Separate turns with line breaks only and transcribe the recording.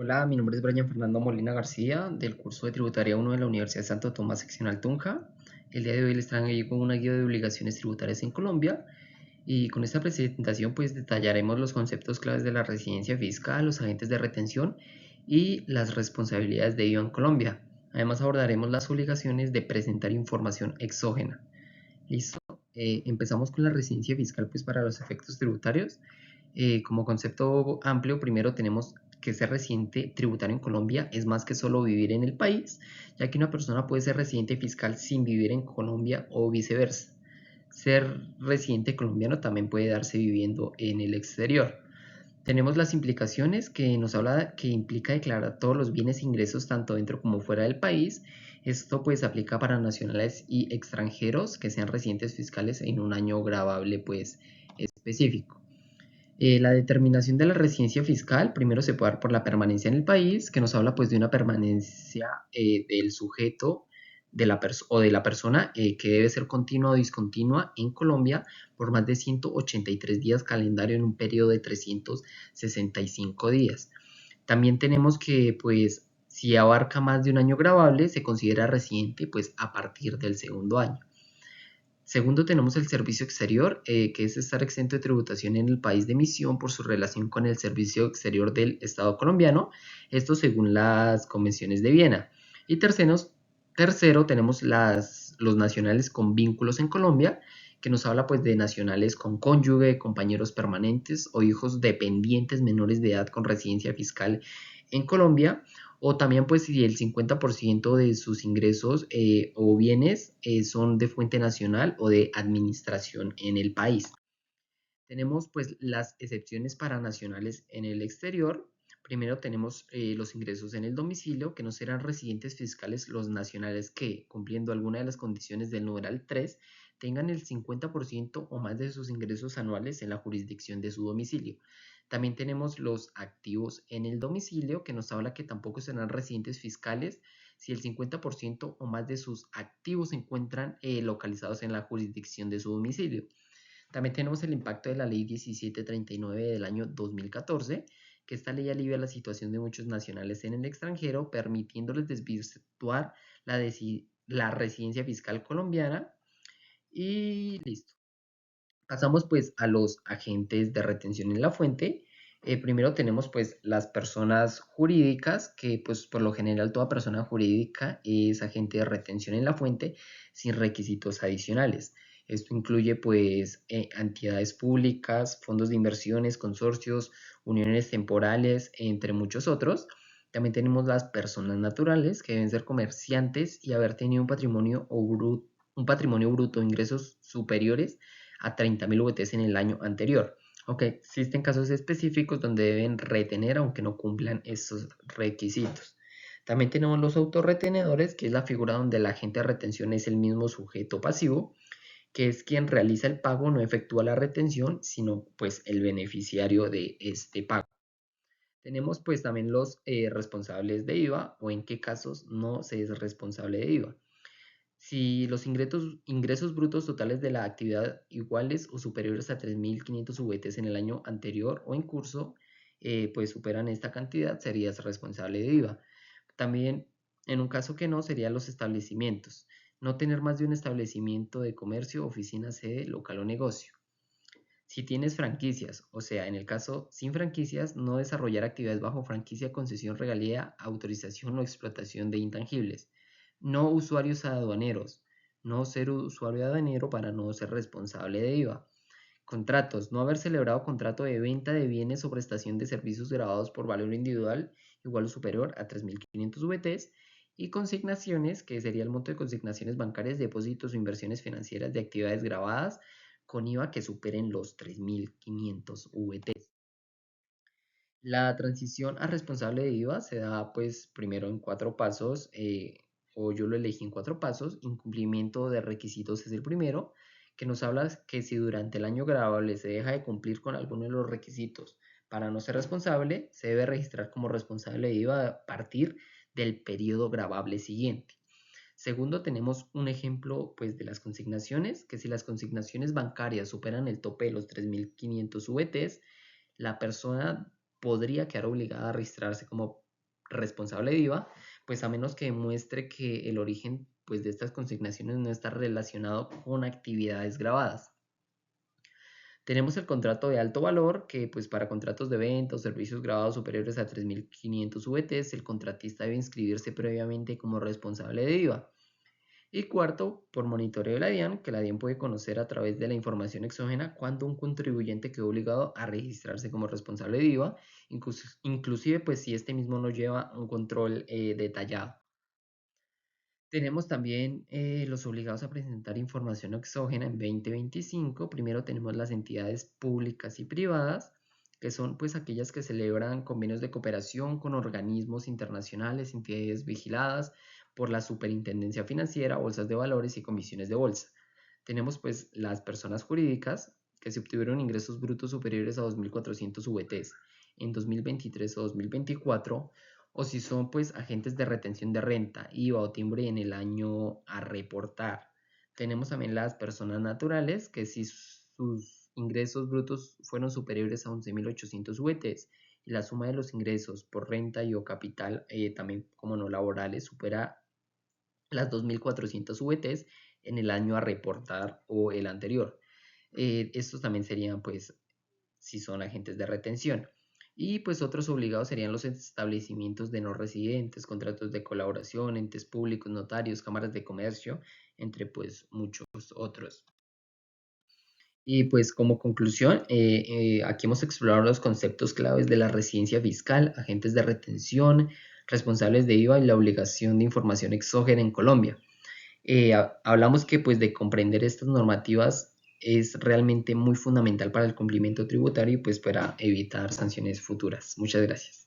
Hola, mi nombre es Brian Fernando Molina García, del curso de Tributaria 1 de la Universidad de Santo Tomás, seccional Tunja. El día de hoy les traigo una guía de obligaciones tributarias en Colombia y con esta presentación pues detallaremos los conceptos claves de la residencia fiscal, los agentes de retención y las responsabilidades de IVA en Colombia. Además abordaremos las obligaciones de presentar información exógena. ¿Listo? Empezamos con la residencia fiscal pues para los efectos tributarios. Como concepto amplio, primero tenemos que ser residente tributario en Colombia es más que solo vivir en el país, ya que una persona puede ser residente fiscal sin vivir en Colombia o viceversa. Ser residente colombiano también puede darse viviendo en el exterior. Tenemos las implicaciones que nos habla que implica declarar todos los bienes e ingresos tanto dentro como fuera del país. Esto pues aplica para nacionales y extranjeros que sean residentes fiscales en un año gravable pues específico. La determinación de la residencia fiscal primero se puede dar por la permanencia en el país, que nos habla pues de una permanencia del sujeto o de la persona que debe ser continua o discontinua en Colombia por más de 183 días calendario en un periodo de 365 días. También tenemos que pues si abarca más de un año gravable se considera residente pues a partir del segundo año. Segundo, tenemos el servicio exterior, que es estar exento de tributación en el país de emisión por su relación con el servicio exterior del Estado colombiano, esto según las convenciones de Viena. Y tercero tenemos los nacionales con vínculos en Colombia, que nos habla pues de nacionales con cónyuge, compañeros permanentes o hijos dependientes menores de edad con residencia fiscal en Colombia, o también pues si el 50% de sus ingresos o bienes son de fuente nacional o de administración en el país. Tenemos pues las excepciones para nacionales en el exterior. Primero tenemos los ingresos en el domicilio, que no serán residentes fiscales los nacionales que, cumpliendo alguna de las condiciones del numeral 3, tengan el 50% o más de sus ingresos anuales en la jurisdicción de su domicilio. También tenemos los activos en el domicilio, que nos habla que tampoco serán residentes fiscales si el 50% o más de sus activos se encuentran localizados en la jurisdicción de su domicilio. También tenemos el impacto de la ley 1739 del año 2014, que esta ley alivia la situación de muchos nacionales en el extranjero, permitiéndoles desvirtuar la residencia fiscal colombiana. Y listo. Pasamos pues a los agentes de retención en la fuente. Primero tenemos pues las personas jurídicas, que pues por lo general toda persona jurídica es agente de retención en la fuente sin requisitos adicionales. Esto incluye pues entidades públicas, fondos de inversiones, consorcios, uniones temporales, entre muchos otros. También tenemos las personas naturales, que deben ser comerciantes y haber tenido un patrimonio bruto de ingresos superiores a 30.000 VTs en el año anterior. Ok, existen casos específicos donde deben retener aunque no cumplan estos requisitos. También tenemos los autorretenedores, que es la figura donde el agente de retención es el mismo sujeto pasivo, que es quien realiza el pago, no efectúa la retención, sino pues el beneficiario de este pago. Tenemos pues también los responsables de IVA o en qué casos no se es responsable de IVA. Si los ingresos brutos totales de la actividad iguales o superiores a 3.500 VTs en el año anterior o en curso, pues superan esta cantidad, serías responsable de IVA. También, en un caso que no, serían los establecimientos. No tener más de un establecimiento de comercio, oficina, sede, local o negocio. Si tienes franquicias, o sea, en el caso sin franquicias, no desarrollar actividades bajo franquicia, concesión, regalía, autorización o explotación de intangibles. No usuarios aduaneros. No ser usuario aduanero para no ser responsable de IVA. Contratos. No haber celebrado contrato de venta de bienes o prestación de servicios grabados por valor individual igual o superior a 3.500 VTs. Y consignaciones, que sería el monto de consignaciones bancarias, depósitos o inversiones financieras de actividades grabadas con IVA que superen los 3.500 VTs. La transición a responsable de IVA se da pues primero en 4 pasos, o yo lo elegí en 4 pasos. Incumplimiento de requisitos es el primero, que nos habla que si durante el año grabable se deja de cumplir con alguno de los requisitos para no ser responsable, se debe registrar como responsable de IVA a partir del periodo grabable siguiente. Segundo, tenemos un ejemplo pues, de las consignaciones, que si las consignaciones bancarias superan el tope de los 3.500 VTs, la persona podría quedar obligada a registrarse como responsable de IVA, pues a menos que demuestre que el origen pues, de estas consignaciones no está relacionado con actividades grabadas. Tenemos el contrato de alto valor, que pues para contratos de venta o servicios grabados superiores a 3.500 VTs, el contratista debe inscribirse previamente como responsable de IVA. Y cuarto, por monitoreo de la DIAN, que la DIAN puede conocer a través de la información exógena cuando un contribuyente quedó obligado a registrarse como responsable de IVA, inclusive pues si este mismo no lleva un control detallado. Tenemos también los obligados a presentar información exógena en 2025. Primero tenemos las entidades públicas y privadas, que son pues aquellas que celebran convenios de cooperación con organismos internacionales, entidades vigiladas por la Superintendencia Financiera, bolsas de valores y comisiones de bolsa. Tenemos pues las personas jurídicas que se obtuvieron ingresos brutos superiores a 2.400 VTs en 2023 o 2024, o si son pues agentes de retención de renta, IVA o timbre en el año a reportar. Tenemos también las personas naturales, que si sus ingresos brutos fueron superiores a 11.800 VTs y la suma de los ingresos por renta y o capital, también como no laborales, supera las 2.400 VTs en el año a reportar o el anterior. Estos también serían pues si son agentes de retención. Y pues otros obligados serían los establecimientos de no residentes, contratos de colaboración, entes públicos, notarios, cámaras de comercio, entre pues muchos otros. Y pues como conclusión, aquí hemos explorado los conceptos claves de la residencia fiscal, agentes de retención, responsables de IVA y la obligación de información exógena en Colombia. Hablamos que pues de comprender estas normativas es realmente muy fundamental para el cumplimiento tributario y pues para evitar sanciones futuras. Muchas gracias.